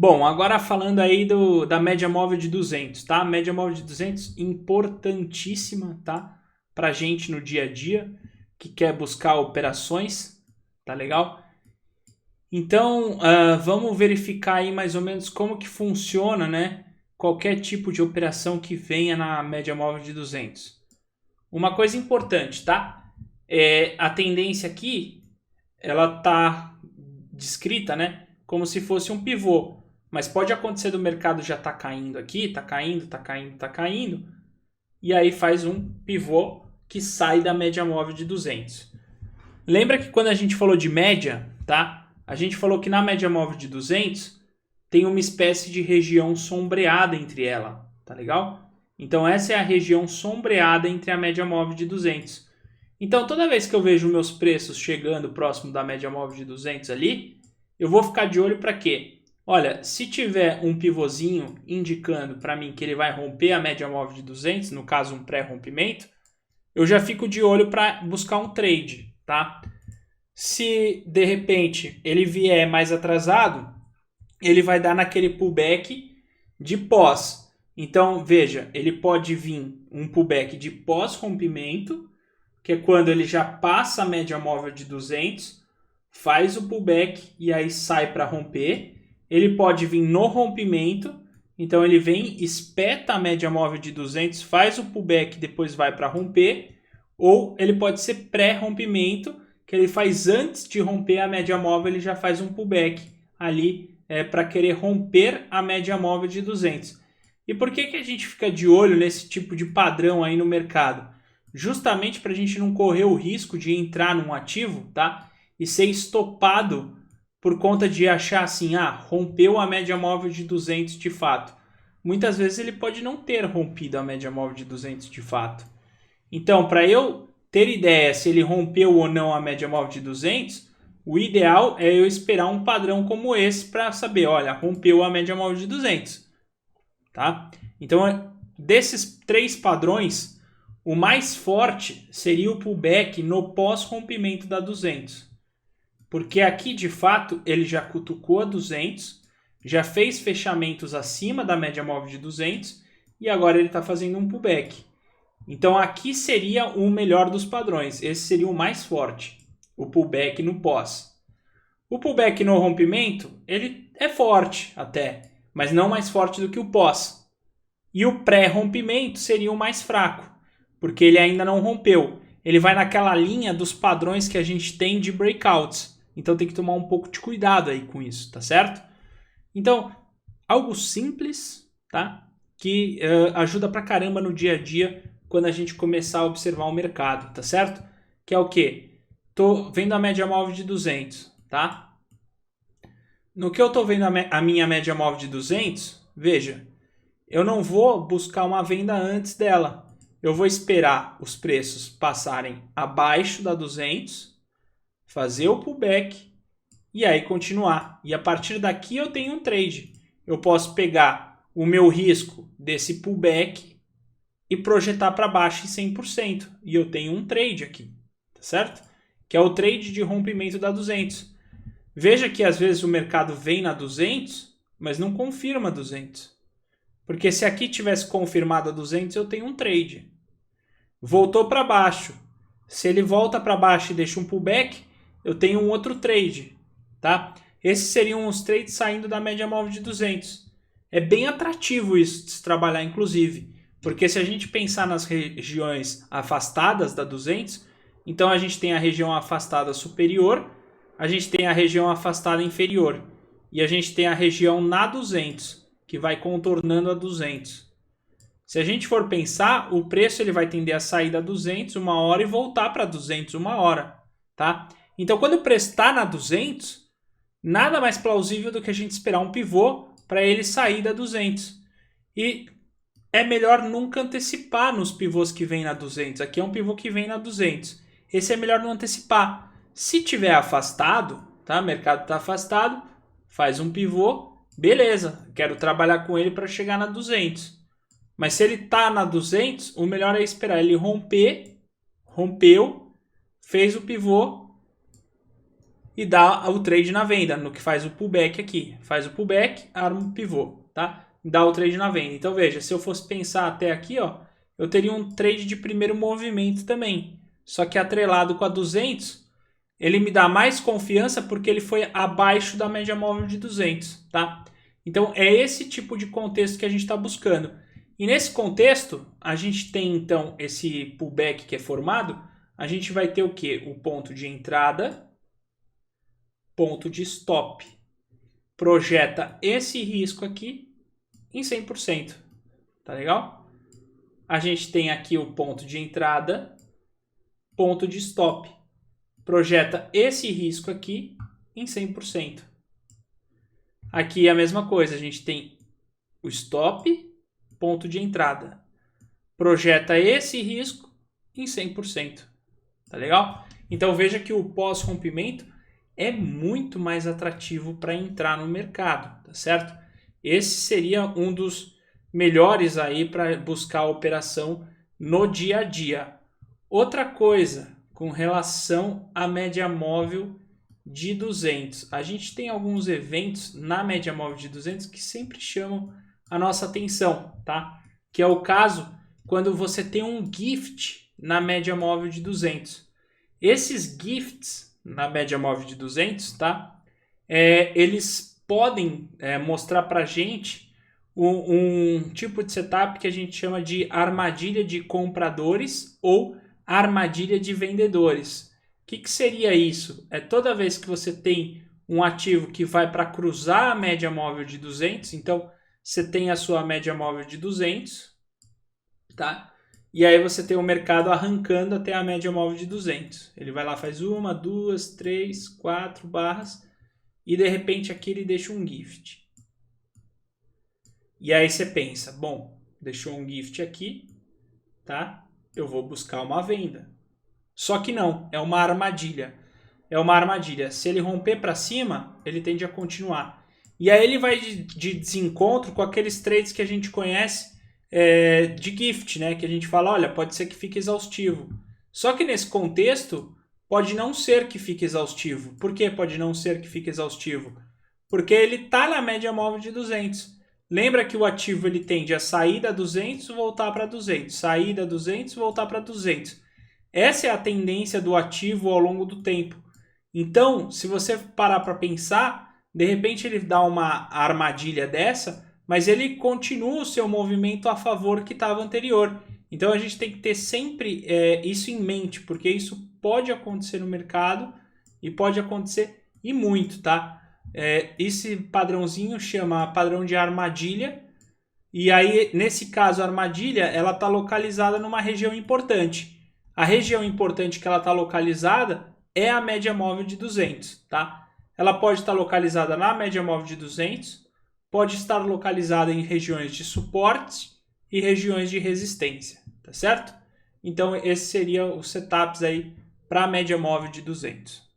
Bom, agora falando aí da média móvel de 200, tá? Média móvel de 200 importantíssima, tá? Pra gente no dia a dia que quer buscar operações, tá legal? Então, vamos verificar aí mais ou menos como que funciona, né? Qualquer tipo de operação que venha na média móvel de 200. Uma coisa importante, tá? A tendência aqui, ela tá descrita, né? Como se fosse um pivô. Mas pode acontecer do mercado já tá caindo aqui, tá caindo, tá caindo, tá caindo. E aí faz um pivô que sai da média móvel de 200. Lembra que quando a gente falou de média, tá? A gente falou que na média móvel de 200 tem uma espécie de região sombreada entre ela, tá legal? Então essa é a região sombreada entre a média móvel de 200. Então toda vez que eu vejo meus preços chegando próximo da média móvel de 200 ali, eu vou ficar de olho para quê? Olha, se tiver um pivôzinho indicando para mim que ele vai romper a média móvel de 200, no caso um pré-rompimento, eu já fico de olho para buscar um trade, tá? Se de repente ele vier mais atrasado, ele vai dar naquele pullback de pós. Então, veja, ele pode vir um pullback de pós-rompimento, que é quando ele já passa a média móvel de 200, faz o pullback e aí sai para romper. Ele pode vir no rompimento, então ele vem, espeta a média móvel de 200, faz o pullback, depois vai para romper. Ou ele pode ser pré-rompimento, que ele faz antes de romper a média móvel, ele já faz um pullback ali para querer romper a média móvel de 200. E por que a gente fica de olho nesse tipo de padrão aí no mercado? Justamente para a gente não correr o risco de entrar num ativo, tá? E ser estopado por conta de achar assim, rompeu a média móvel de 200 de fato. Muitas vezes ele pode não ter rompido a média móvel de 200 de fato. Então, para eu ter ideia se ele rompeu ou não a média móvel de 200, o ideal é eu esperar um padrão como esse para saber, olha, rompeu a média móvel de 200, tá? Então, desses três padrões, o mais forte seria o pullback no pós-rompimento da 200. Porque aqui, de fato, ele já cutucou a 200, já fez fechamentos acima da média móvel de 200 e agora ele está fazendo um pullback. Então aqui seria o melhor dos padrões. Esse seria o mais forte. O pullback no pós. O pullback no rompimento, ele é forte até, mas não mais forte do que o pós. E o pré-rompimento seria o mais fraco, porque ele ainda não rompeu. Ele vai naquela linha dos padrões que a gente tem de breakouts. Então tem que tomar um pouco de cuidado aí com isso, tá certo? Então, algo simples, tá? Que ajuda pra caramba no dia a dia quando a gente começar a observar o mercado, tá certo? Que é o quê? Tô vendo a média móvel de 200, tá? No que eu tô vendo a minha média móvel de 200, veja, eu não vou buscar uma venda antes dela. Eu vou esperar os preços passarem abaixo da 200, fazer o pullback e aí continuar. E a partir daqui eu tenho um trade. Eu posso pegar o meu risco desse pullback e projetar para baixo em 100%. E eu tenho um trade aqui, tá certo? Que é o trade de rompimento da 200. Veja que às vezes o mercado vem na 200, mas não confirma 200. Porque se aqui tivesse confirmado a 200, eu tenho um trade. Voltou para baixo. Se ele volta para baixo e deixa um pullback, eu tenho um outro trade, tá? Esses seriam os trades saindo da média móvel de 200. É bem atrativo isso de se trabalhar, inclusive. Porque se a gente pensar nas regiões afastadas da 200, então a gente tem a região afastada superior, a gente tem a região afastada inferior e a gente tem a região na 200, que vai contornando a 200. Se a gente for pensar, o preço ele vai tender a sair da 200 uma hora e voltar para 200 uma hora, tá? Então quando o preço está na 200, nada mais plausível do que a gente esperar um pivô para ele sair da 200. E é melhor nunca antecipar nos pivôs que vem na 200. Aqui é um pivô que vem na 200. Esse é melhor não antecipar. Se tiver afastado, tá? O mercado está afastado, faz um pivô, beleza. Quero trabalhar com ele para chegar na 200. Mas se ele está na 200, o melhor é esperar ele romper, rompeu, fez o pivô e dá o trade na venda, no que faz o pullback aqui. Faz o pullback, arma o pivô, tá? Dá o trade na venda. Então veja, se eu fosse pensar até aqui, ó, eu teria um trade de primeiro movimento também. Só que atrelado com a 200, ele me dá mais confiança porque ele foi abaixo da média móvel de 200, tá? Então é esse tipo de contexto que a gente está buscando. E nesse contexto, a gente tem então esse pullback que é formado, a gente vai ter o quê? O ponto de entrada, ponto de stop. Projeta esse risco aqui em 100%, tá legal? A gente tem aqui o ponto de entrada, ponto de stop. Projeta esse risco aqui em 100%. Aqui é a mesma coisa, a gente tem o stop, ponto de entrada. Projeta esse risco em 100%. Tá legal? Então veja que o pós-rompimento é muito mais atrativo para entrar no mercado, tá certo? Esse seria um dos melhores aí para buscar a operação no dia a dia. Outra coisa com relação à média móvel de 200. A gente tem alguns eventos na média móvel de 200 que sempre chamam a nossa atenção, tá? Que é o caso quando você tem um gift na média móvel de 200. Esses gifts na média móvel de 200, tá? Eles podem mostrar para a gente um tipo de setup que a gente chama de armadilha de compradores ou armadilha de vendedores. O que seria isso? É toda vez que você tem um ativo que vai para cruzar a média móvel de 200, então você tem a sua média móvel de 200, tá? E aí você tem o mercado arrancando até a média móvel de 200. Ele vai lá, faz 1, 2, 3, 4 barras e de repente aqui ele deixa um gift. E aí você pensa, bom, deixou um gift aqui, tá? Eu vou buscar uma venda. Só que não, é uma armadilha. É uma armadilha. Se ele romper para cima, ele tende a continuar. E aí ele vai de desencontro com aqueles trades que a gente conhece de gift, né? Que a gente fala, olha, pode ser que fique exaustivo. Só que nesse contexto, pode não ser que fique exaustivo. Por que pode não ser que fique exaustivo? Porque ele está na média móvel de 200. Lembra que o ativo ele tende a sair da 200 e voltar para 200. Sair da 200 e voltar para 200. Essa é a tendência do ativo ao longo do tempo. Então, se você parar para pensar, de repente ele dá uma armadilha dessa, mas ele continua o seu movimento a favor que estava anterior. Então a gente tem que ter sempre isso em mente, porque isso pode acontecer no mercado e pode acontecer e muito, tá? Esse padrãozinho chama padrão de armadilha. E aí, nesse caso, a armadilha ela está localizada numa região importante. A região importante que ela está localizada é a média móvel de 200, tá? Ela pode estar localizada na média móvel de 200, pode estar localizada em regiões de suporte e regiões de resistência, tá certo? Então, esses seriam os setups aí para a média móvel de 200.